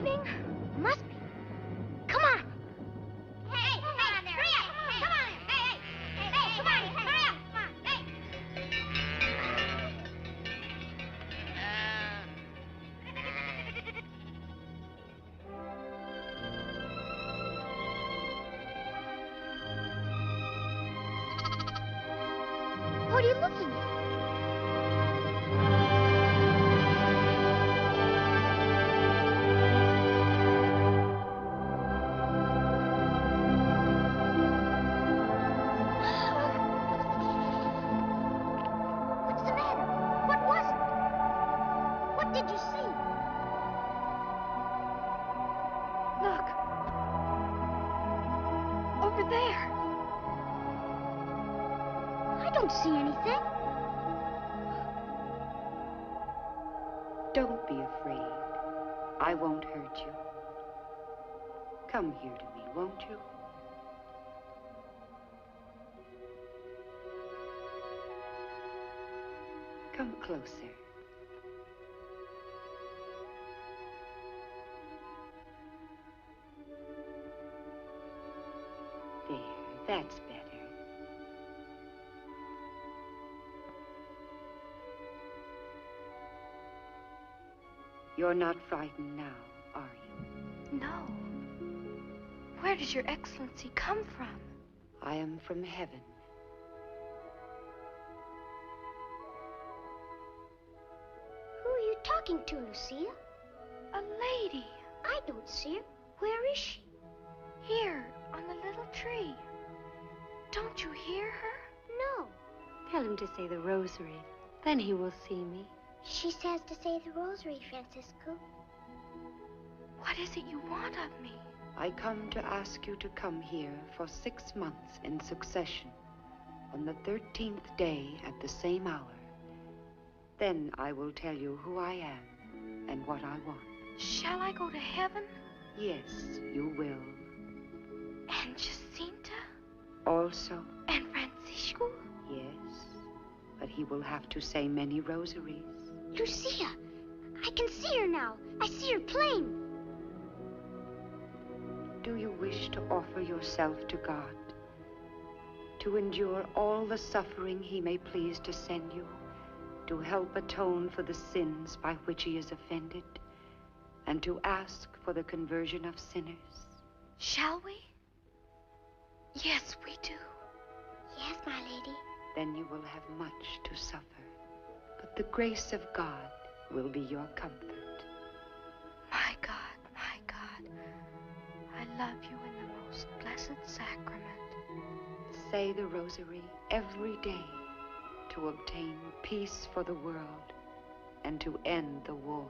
happening? Must be. Come on. Hey, come on there. Hurry up. Come on. Hey, come on. Hurry up. Come on. Hey. What are you looking at? What's the matter? What was it? What did you see? Look. Over there. I don't see anything. Don't be afraid. I won't hurt you. Come here to me, won't you? Come closer. There, that's better. You're not frightened now, are you? No. Where does your excellency come from? I am from heaven. Who are you talking to, Lucia? A lady. I don't see her. Where is she? Here, on the little tree. Don't you hear her? No. Tell him to say the rosary. Then he will see me. She says to say the rosary, Francisco. What is it you want of me? I come to ask you to come here for 6 months in succession, on the 13th day at the same hour. Then I will tell you who I am and what I want. Shall I go to heaven? Yes, you will. And Jacinta? Also, And Francisco? yes, but he will have to say many rosaries. Lucia, I can see her now. I see her plain. Do you wish to offer yourself to God? To endure all the suffering he may please to send you? To help atone for the sins by which he is offended? And to ask for the conversion of sinners? Shall we? Yes, we do. Yes, my lady. Then you will have much to suffer. But the grace of God will be your comfort. My God, I love you in the most blessed sacrament. Say the rosary every day to obtain peace for the world and to end the war.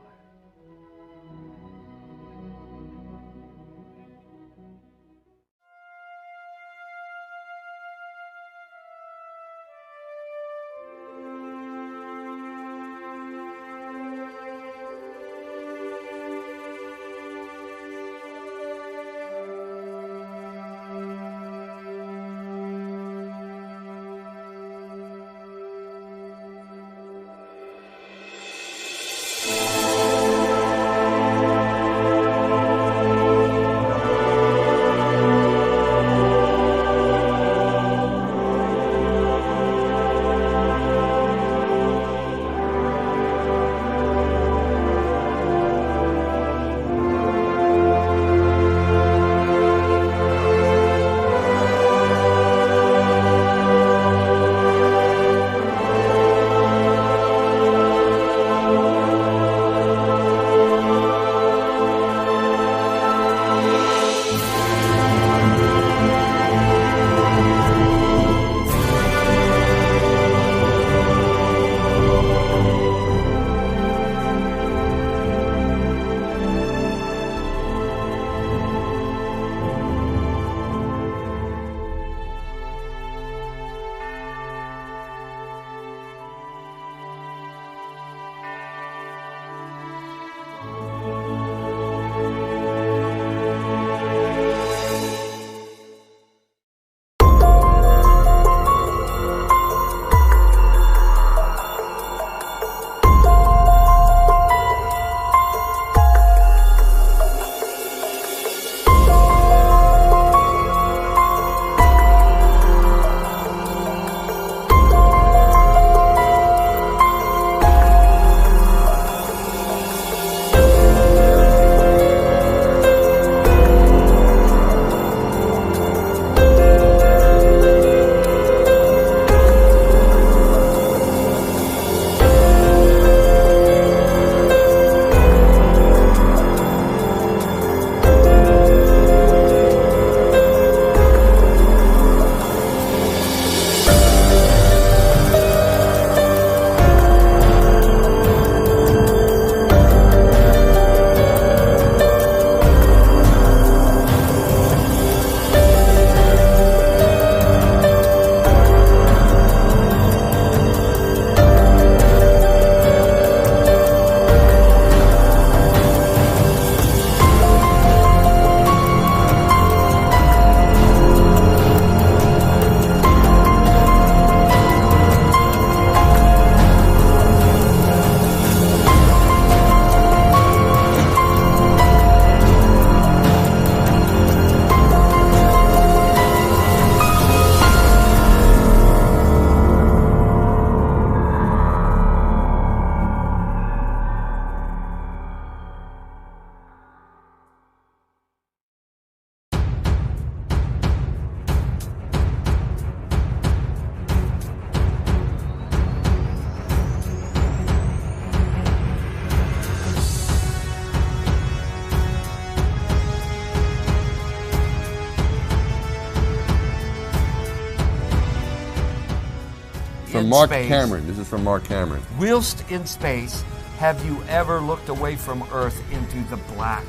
From Mark Cameron. This is from Mark Cameron. Whilst in space, have you ever looked away from Earth into the black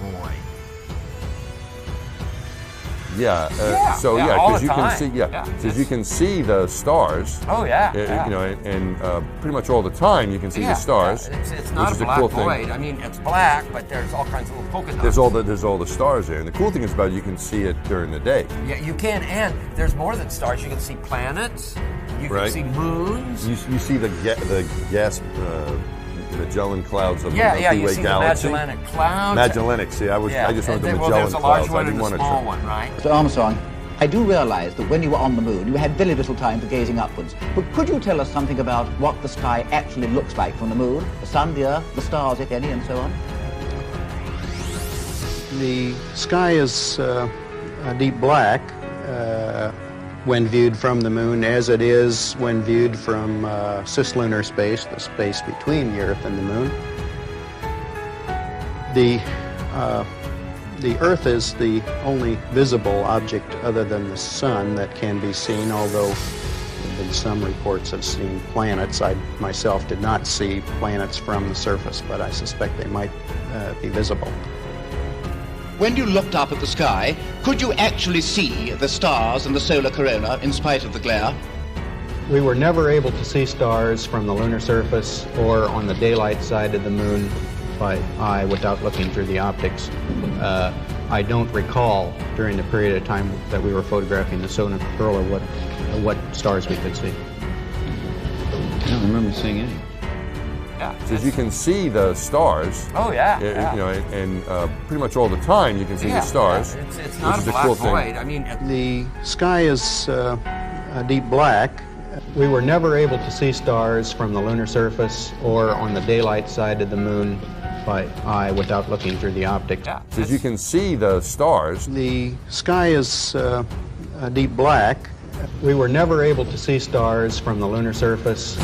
void? Yeah. So because you can see, because you can see the stars. Oh yeah. You know, and pretty much all the time you can see the stars. Yeah. It's not a black void. I mean, it's black, but there's all kinds of little polka dots. There's all the stars there, and the cool thing is about it, you can see it during the day. Yeah, you can, and there's more than stars. You can see planets. You can see moons. You see the gas. Magellan clouds of the Milky you Way see galaxy. The Magellanic Clouds. Magellanic, see, I just wanted the Magellan there's a clouds. large one I didn't and want a to small one, right? Mr. Armstrong, I do realize that when you were on the moon, you had very little time for gazing upwards. But could you tell us something about what the sky actually looks like from the moon? The sun, the earth, the stars, if any, and so on? The sky is a deep black when viewed from the moon, as it is when viewed from cislunar space, the space between the Earth and the moon. The Earth is the only visible object other than the sun that can be seen, although there have been some reports of seeing planets. I myself did not see planets from the surface, but I suspect they might be visible. When you looked up at the sky, could you actually see the stars and the solar corona in spite of the glare? We were never able to see stars from the lunar surface or on the daylight side of the moon by eye without looking through the optics. I don't recall during the period of time that we were photographing the solar corona what stars we could see. I don't remember seeing any. Because you can see the stars. Oh yeah. You know, and pretty much all the time you can see the stars. Yeah. It's not a black void. I mean, the sky is a deep black. We were never able to see stars from the lunar surface or on the daylight side of the moon by eye without looking through the optics. Because you can see the stars. The sky is a deep black. We were never able to see stars from the lunar surface.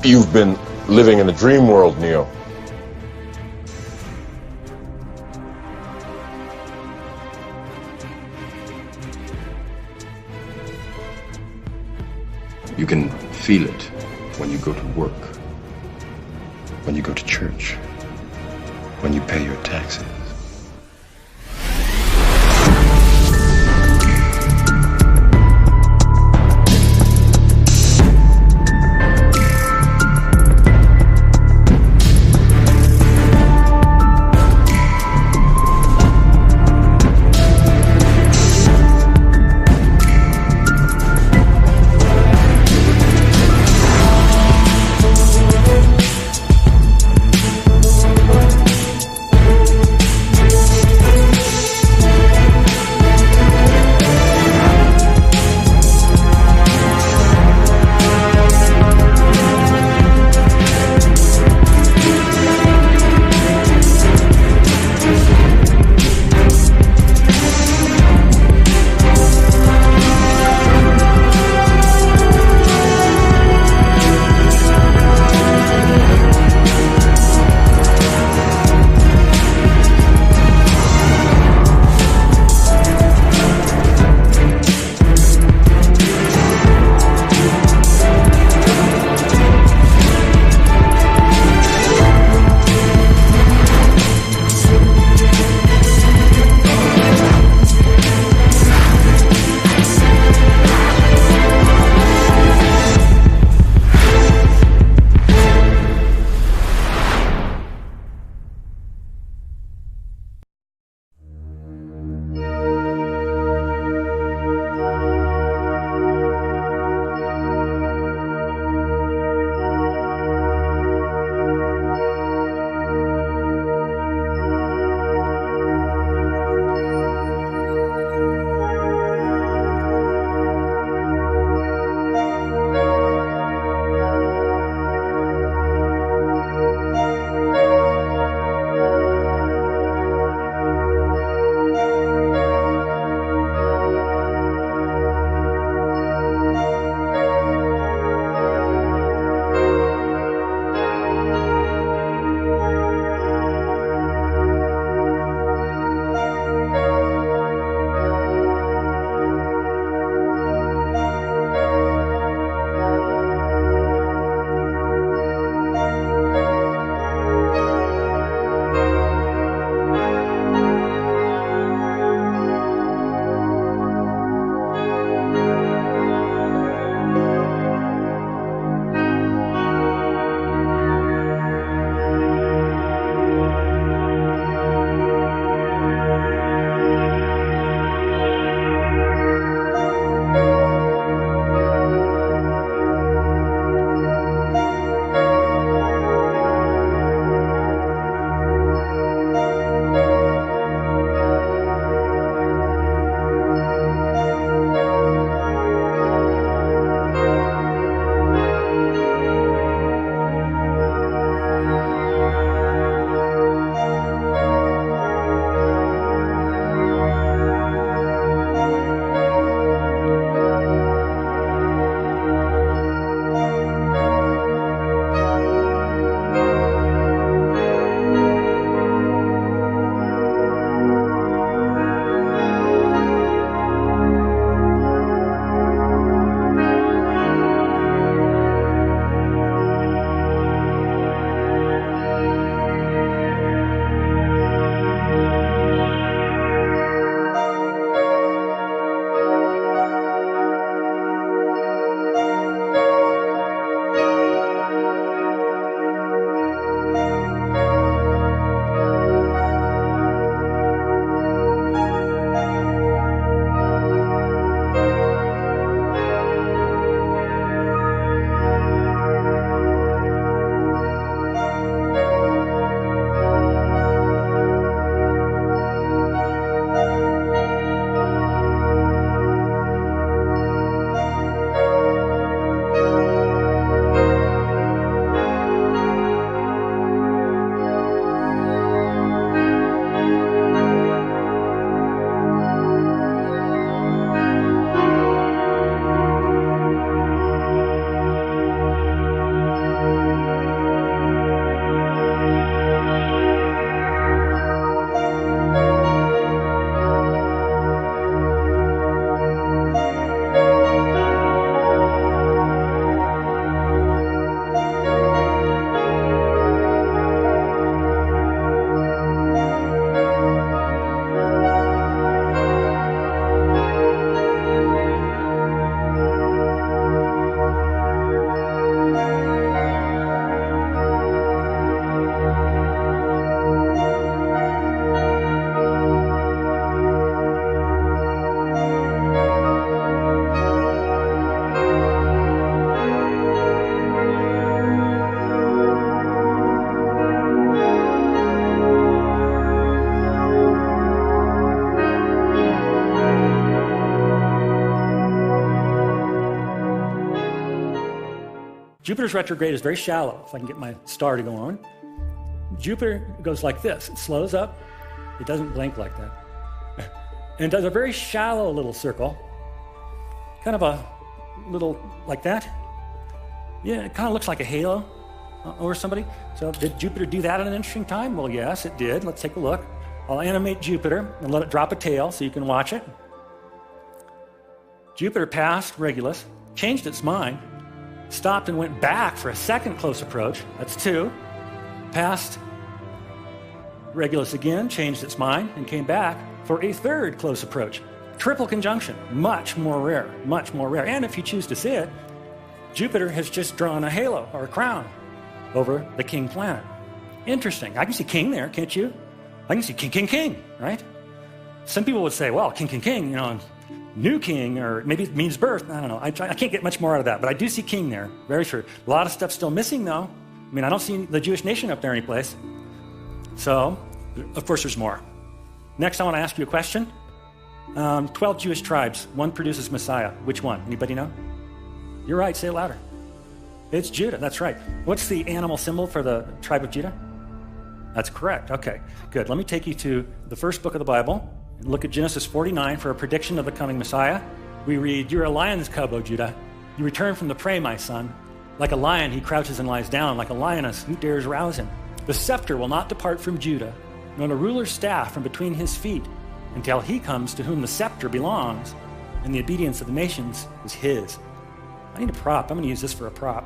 You've been living in a dream world, Neo. You can feel it when you go to work, when you go to church, when you pay your taxes. Jupiter's retrograde is very shallow, if I can get my star to go on. Jupiter goes like this. It slows up. It doesn't blink like that. And does a very shallow little circle, kind of a little like that. Yeah, it kind of looks like a halo over somebody. So did Jupiter do that at an interesting time? Well, yes, it did. Let's take a look. I'll animate Jupiter and let it drop a tail so you can watch it. Jupiter passed Regulus, changed its mind, stopped and went back for a second close approach. That's 2. Passed Regulus again, changed its mind, and came back for a third close approach. Triple conjunction, much more rare, much more rare. And if you choose to see it, Jupiter has just drawn a halo or a crown over the king planet. Interesting. I can see king there, can't you? I can see king, king, king, right? Some people would say, well, king, king, king, new king, or maybe it means birth. I don't know. I can't get much more out of that, but I do see king there. Very true. A lot of stuff still missing, though. I mean, I don't see the Jewish nation up there anyplace. So, of course, there's more. Next, I want to ask you a question. 12 Jewish tribes. One produces Messiah. Which one? Anybody know? You're right. Say it louder. It's Judah. That's right. What's the animal symbol for the tribe of Judah? That's correct. Okay, good. Let me take you to the first book of the Bible. Look at Genesis 49 for a prediction of the coming Messiah. We read, "You're a lion's cub, O Judah. You return from the prey, my son. Like a lion, he crouches and lies down. Like a lioness, who dares rouse him? The scepter will not depart from Judah, nor the ruler's staff from between his feet, until he comes to whom the scepter belongs, and the obedience of the nations is his." I need a prop. I'm going to use this for a prop.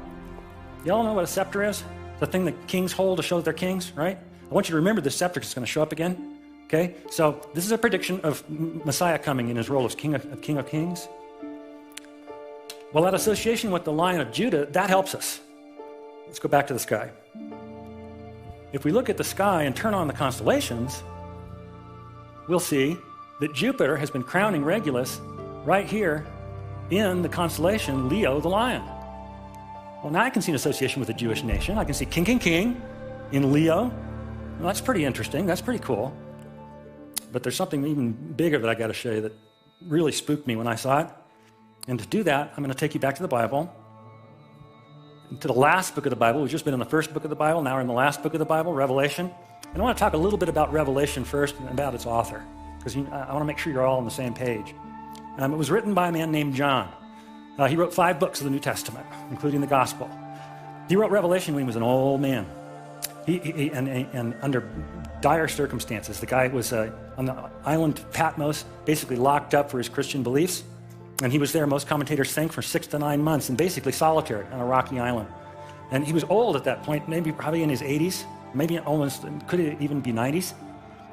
Y'all know what a scepter is? The thing that kings hold to show that they're kings, right? I want you to remember this scepter because it's going to show up again. Okay? So this is a prediction of Messiah coming in his role as King of Kings. Well, that association with the Lion of Judah, that helps us. Let's go back to the sky. If we look at the sky and turn on the constellations, we'll see that Jupiter has been crowning Regulus right here in the constellation Leo the Lion. Well, now I can see an association with the Jewish nation. I can see King, King, King in Leo. Well, that's pretty interesting. That's pretty cool. But there's something even bigger that I got to show you that really spooked me when I saw it. And to do that, I'm going to take you back to the Bible, to the last book of the Bible. We've just been in the first book of the Bible. Now we're in the last book of the Bible, Revelation. And I want to talk a little bit about Revelation first and about its author, because I want to make sure you're all on the same page. It was written by a man named John. He wrote 5 books of the New Testament, including the Gospel. He wrote Revelation when he was an old man. And under dire circumstances. The guy was on the island of Patmos, basically locked up for his Christian beliefs. And he was there, most commentators think, for 6 to 9 months, and basically solitary on a rocky island. And he was old at that point, maybe probably in his 80s, maybe almost, could it even be 90s?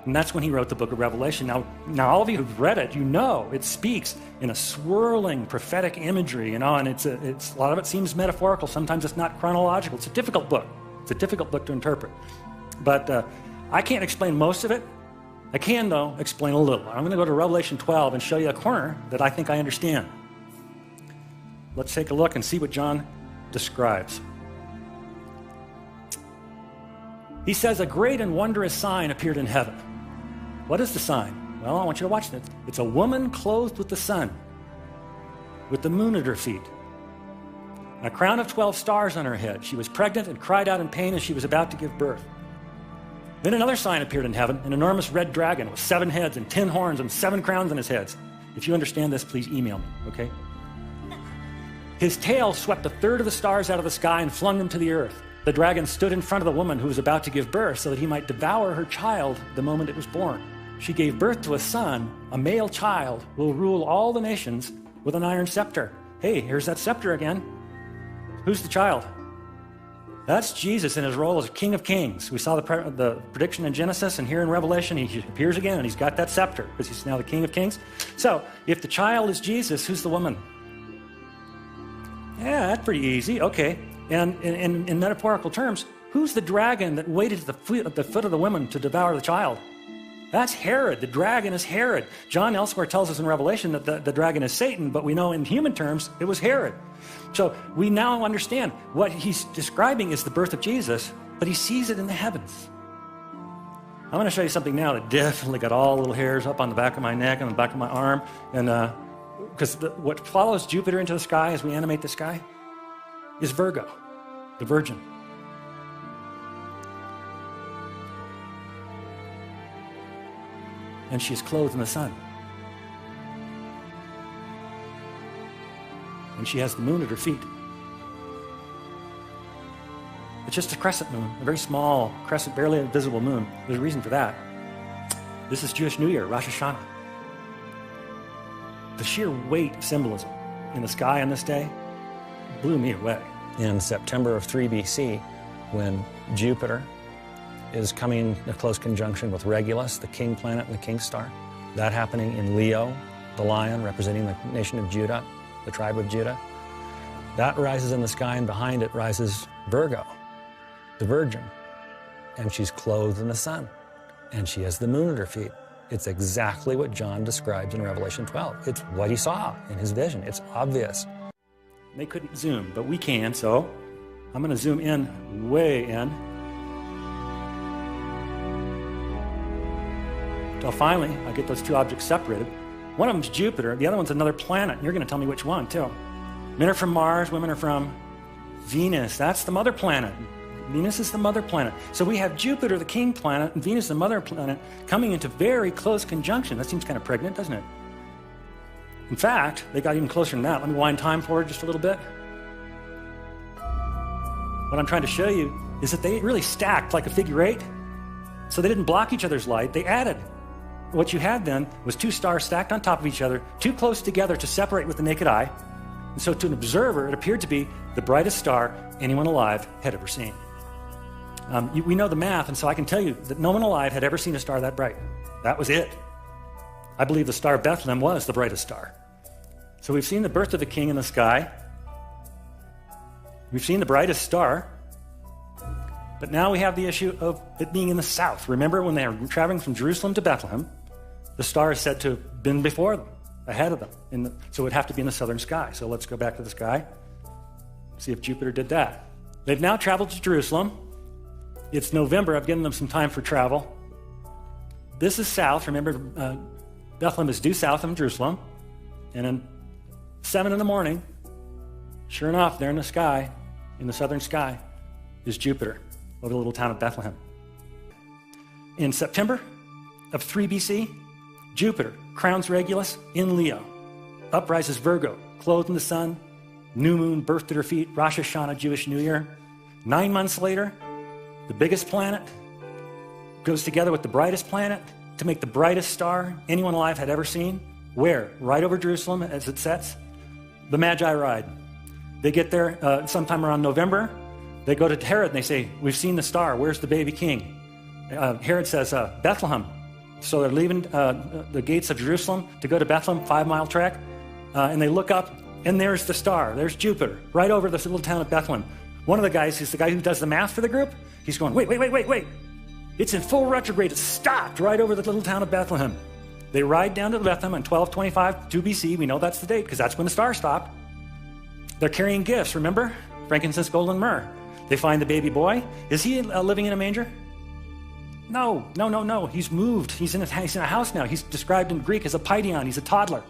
And that's when he wrote the book of Revelation. Now all of you who've read it, you know it speaks in a swirling prophetic imagery, and it's a lot of it seems metaphorical. Sometimes it's not chronological. It's a difficult book. It's a difficult book to interpret. But I can't explain most of it. I can, though, explain a little. I'm going to go to Revelation 12 and show you a corner that I think I understand. Let's take a look and see what John describes. He says, "A great and wondrous sign appeared in heaven." What is the sign? Well, I want you to watch this. It's a woman clothed with the sun, with the moon at her feet, and a crown of 12 stars on her head. She was pregnant and cried out in pain as she was about to give birth. Then another sign appeared in heaven, an enormous red dragon with 7 heads and 10 horns and 7 crowns on his heads. If you understand this, please email me, okay? His tail swept a third of the stars out of the sky and flung them to the earth. The dragon stood in front of the woman who was about to give birth so that he might devour her child the moment it was born. She gave birth to a son, a male child, who will rule all the nations with an iron scepter. Hey, here's that scepter again. Who's the child? That's Jesus in his role as King of Kings. We saw the prediction in Genesis, and here in Revelation, he appears again, and he's got that scepter because he's now the King of Kings. So, if the child is Jesus, who's the woman? Yeah, that's pretty easy. Okay. And in metaphorical terms, who's the dragon that waited at the foot of the woman to devour the child? That's Herod. The dragon is Herod. John elsewhere tells us in Revelation that the dragon is Satan, but we know in human terms it was Herod. So we now understand what he's describing is the birth of Jesus, but he sees it in the heavens. I'm going to show you something now that definitely got all the little hairs up on the back of my neck and the back of my arm, and because what follows Jupiter into the sky as we animate the sky is Virgo. the Virgin. And she is clothed in the sun. And she has the moon at her feet. It's just a crescent moon, a very small crescent, barely visible moon. There's a reason for that. This is Jewish New Year, Rosh Hashanah. The sheer weight of symbolism in the sky on this day blew me away. In September of 3 BC, when Jupiter is coming in a close conjunction with Regulus, the king planet and the king star, that happening in Leo, the lion representing the nation of Judah, the tribe of Judah, that rises in the sky, and behind it rises Virgo, the Virgin, and she's clothed in the sun, and she has the moon at her feet. It's exactly what John describes in Revelation 12. It's what he saw in his vision. It's obvious. They couldn't zoom, but we can, so I'm going to zoom in, way in, until finally I get those two objects separated. One of them's Jupiter, the other one's another planet. You're going to tell me which one, too. Men are from Mars, women are from Venus. That's the mother planet. Venus is the mother planet. So we have Jupiter, the king planet, and Venus, the mother planet, coming into very close conjunction. That seems kind of pregnant, doesn't it? In fact, they got even closer than that. Let me wind time forward just a little bit. What I'm trying to show you is that they really stacked like a figure eight. So they didn't block each other's light, they added. What you had then was two stars stacked on top of each other, too close together to separate with the naked eye. And so to an observer, it appeared to be the brightest star anyone alive had ever seen. We know the math, and so I can tell you that no one alive had ever seen a star that bright. That was it. I believe the star of Bethlehem was the brightest star. So we've seen the birth of the king in the sky. We've seen the brightest star. But now we have the issue of it being in the south. Remember when they were traveling from Jerusalem to Bethlehem, the star is said to have been before them, ahead of them. So it would have to be in the southern sky. So let's go back to the sky, see if Jupiter did that. They've now traveled to Jerusalem. It's November. I've given them some time for travel. This is south. Remember, Bethlehem is due south of Jerusalem. And then 7 in the morning, sure enough, there in the sky, in the southern sky, is Jupiter over the little town of Bethlehem. In September of 3 BC, Jupiter crowns Regulus in Leo. Up rises Virgo, clothed in the sun, new moon birthed at her feet, Rosh Hashanah, Jewish New Year. 9 months later, the biggest planet goes together with the brightest planet to make the brightest star anyone alive had ever seen. Where? Right over Jerusalem as it sets. The Magi ride. They get there sometime around November. They go to Herod and they say, we've seen the star. Where's the baby king? Herod says, Bethlehem. So they're leaving the gates of Jerusalem to go to Bethlehem, 5-mile trek. And they look up, and there's the star. There's Jupiter, right over this little town of Bethlehem. One of the guys, he's the guy who does the math for the group. He's going, wait. It's in full retrograde. It's stopped right over the little town of Bethlehem. They ride down to Bethlehem on 1225 2 BC. We know that's the date because that's when the star stopped. They're carrying gifts, remember? Frankincense, gold, and myrrh. They find the baby boy. Is he living in a manger? No. He's moved. He's in a house now. He's described in Greek as a paidion. He's a toddler.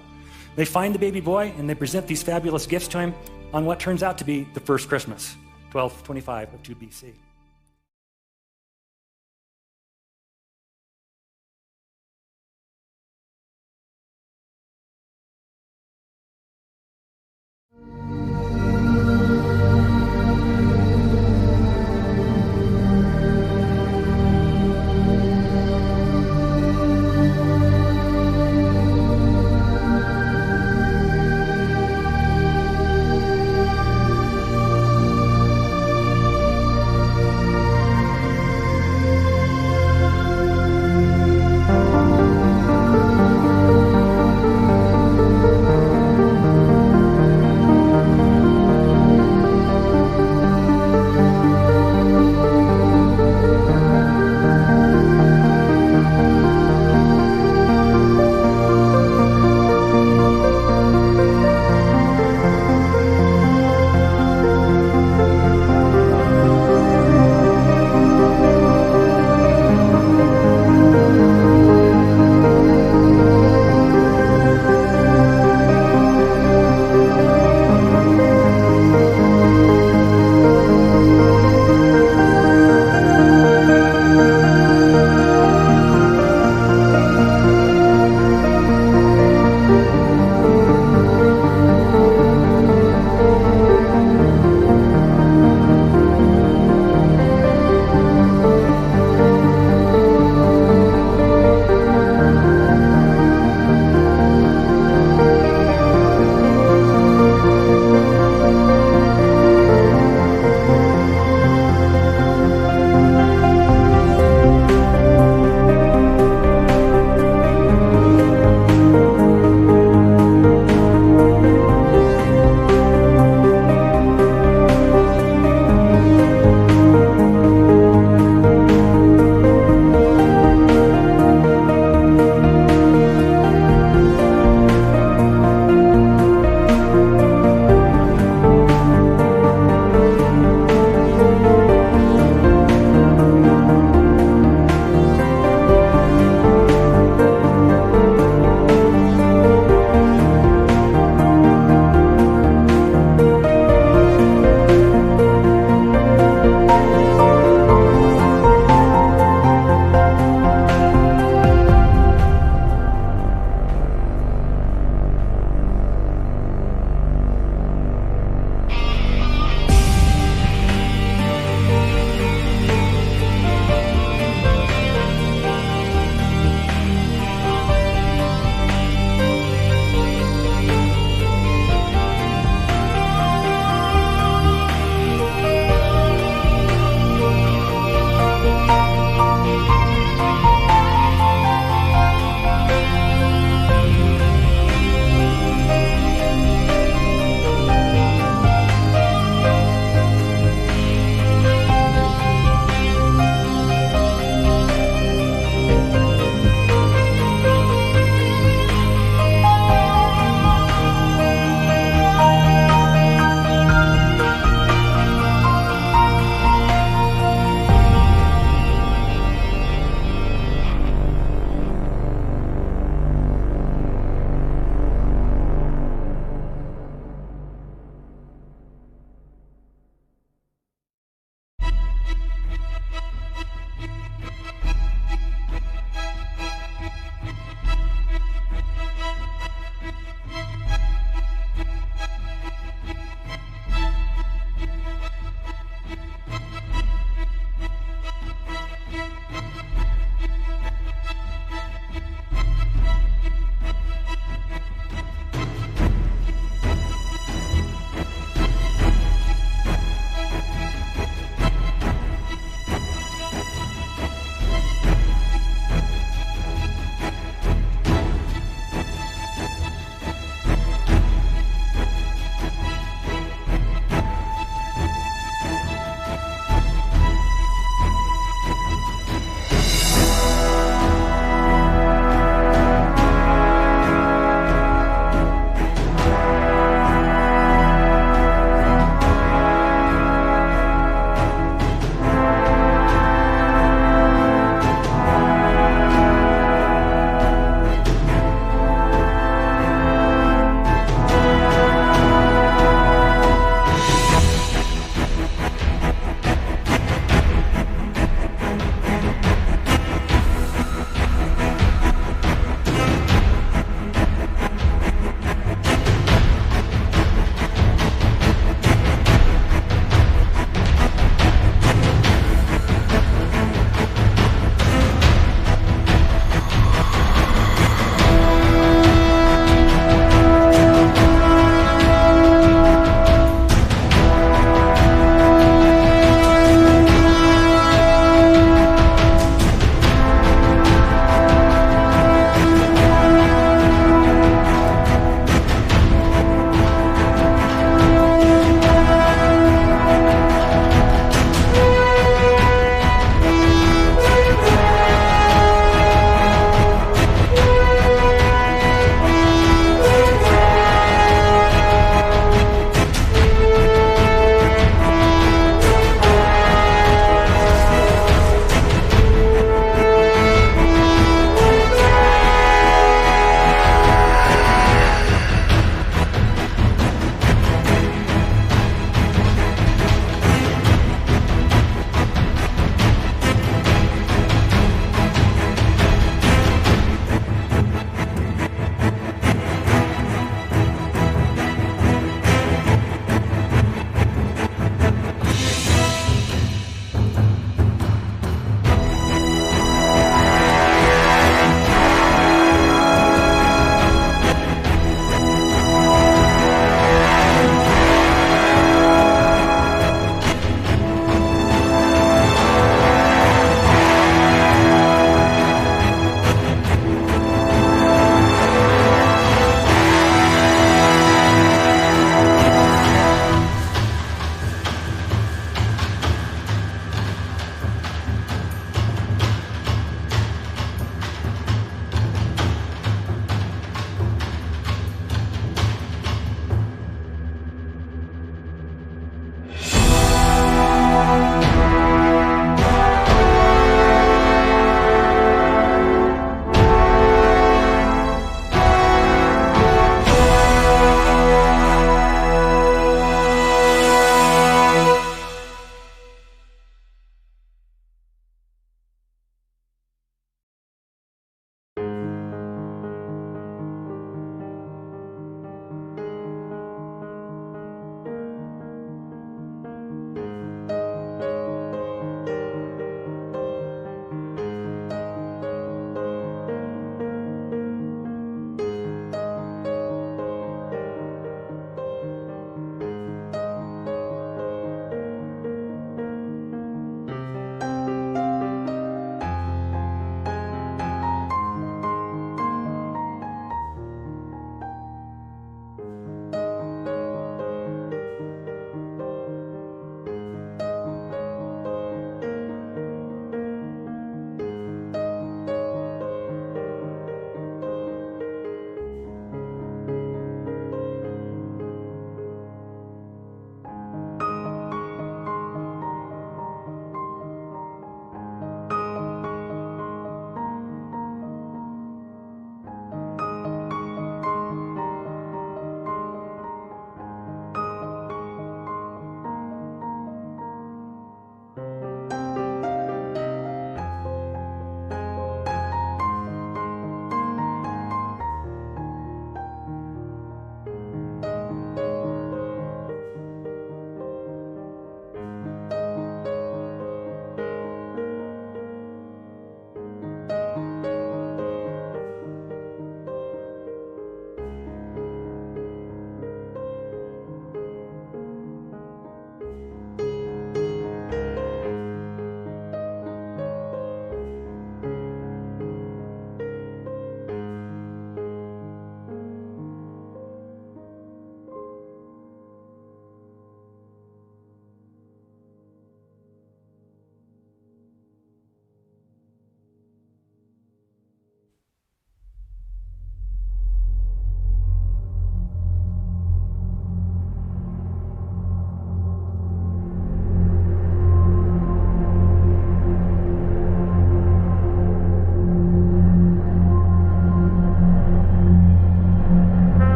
They find the baby boy, and they present these fabulous gifts to him on what turns out to be the first Christmas, 1225 of 2 BC.